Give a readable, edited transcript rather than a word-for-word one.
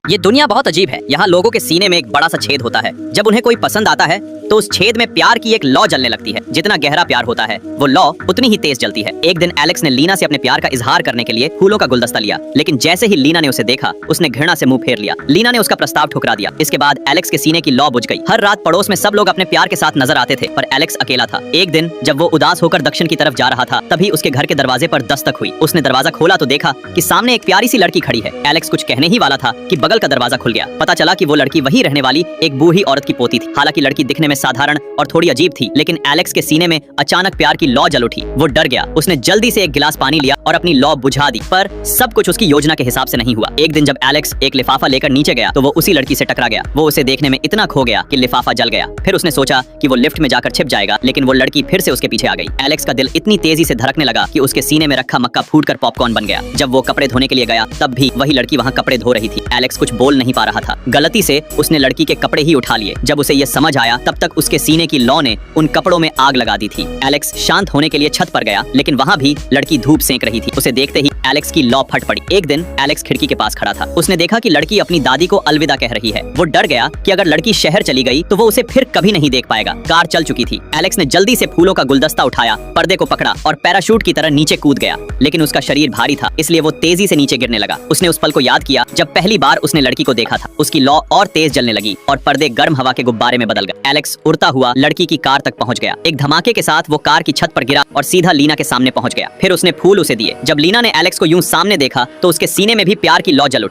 ये दुनिया बहुत अजीब है। यहाँ लोगों के सीने में एक बड़ा सा छेद होता है। जब उन्हें कोई पसंद आता है तो उस छेद में प्यार की एक लौ जलने लगती है। जितना गहरा प्यार होता है वो लौ उतनी ही तेज जलती है। एक दिन एलेक्स ने लीना से अपने प्यार का इजहार करने के लिए फूलों का गुलदस्ता लिया, लेकिन जैसे ही लीना ने उसे देखा उसने घृणा से मुंह फेर लिया। लीना ने उसका प्रस्ताव ठुकरा दिया। इसके बाद एलेक्स के सीने की लौ बुझ गई। हर रात पड़ोस में सब लोग अपने प्यार के साथ नजर आते थे, पर एलेक्स अकेला था। एक दिन जब वो उदास होकर दक्षिण की तरफ जा रहा था, तभी उसके घर के दरवाजे पर दस्तक हुई। उसने दरवाजा खोला तो देखा कि सामने एक प्यारी सी लड़की खड़ी है। एलेक्स कुछ कहने ही वाला था कि बगल का दरवाजा खुल गया। पता चला कि वो लड़की वही रहने वाली एक बूढ़ी औरत की पोती थी। हालांकि लड़की दिखने में साधारण और थोड़ी अजीब थी, लेकिन एलेक्स के सीने में अचानक प्यार की लौ जल उठी। वो डर गया। उसने जल्दी से एक गिलास पानी लिया और अपनी लौ बुझा दी, पर सब कुछ उसकी योजना के हिसाब से नहीं हुआ। एक दिन जब एलेक्स एक लिफाफा लेकर नीचे गया तो वो उसी लड़की से टकरा गया। वो उसे देखने में इतना खो गया कि लिफाफा जल गया। फिर उसने सोचा कि वो लिफ्ट में जाकर छिप जाएगा, लेकिन वो लड़की फिर से उसके पीछे आ गई। एलेक्स का दिल इतनी तेजी से धड़कने लगा कि उसके सीने में रखा मक्का फूटकर पॉपकॉर्न बन गया। जब वो कपड़े धोने के लिए गया तब भी वही लड़की वहाँ कपड़े धो रही थी। एलेक्स कुछ बोल नहीं पा रहा था। गलती से उसने लड़की के कपड़े ही उठा लिए। जब उसे ये समझ आया तब तक उसके सीने की लौ ने उन कपड़ों में आग लगा दी थी। एलेक्स शांत होने के लिए छत पर गया, लेकिन वहाँ भी लड़की धूप सेंक रही थी। उसे देखते ही एलेक्स की लौ फट पड़ी। एक दिन एलेक्स खिड़की के पास खड़ा था। उसने देखा कि लड़की अपनी दादी को अलविदा कह रही है। वो डर गया कि अगर लड़की शहर चली गई तो वो उसे फिर कभी नहीं देख पाएगा। कार चल चुकी थी। एलेक्स ने जल्दी से फूलों का गुलदस्ता उठाया, पर्दे को पकड़ा और पैराशूट की तरह नीचे कूद गया, लेकिन उसका शरीर भारी था, इसलिए वो तेजी से नीचे गिरने लगा। उसने उस पल को याद किया जब पहली बार उसने लड़की को देखा था। उसकी लौ और तेज जलने लगी और पर्दे गर्म हवा के गुब्बारे में बदल गए। एलेक्स उड़ता हुआ लड़की की कार तक पहुंच गया। एक धमाके के साथ वो कार की छत पर गिरा और सीधा लीना के सामने पहुंच गया। फिर उसने फूल उसे दिए। जब लीना ने एलेक्स को यूं सामने देखा तो उसके सीने में भी प्यार की लौ जल उठी।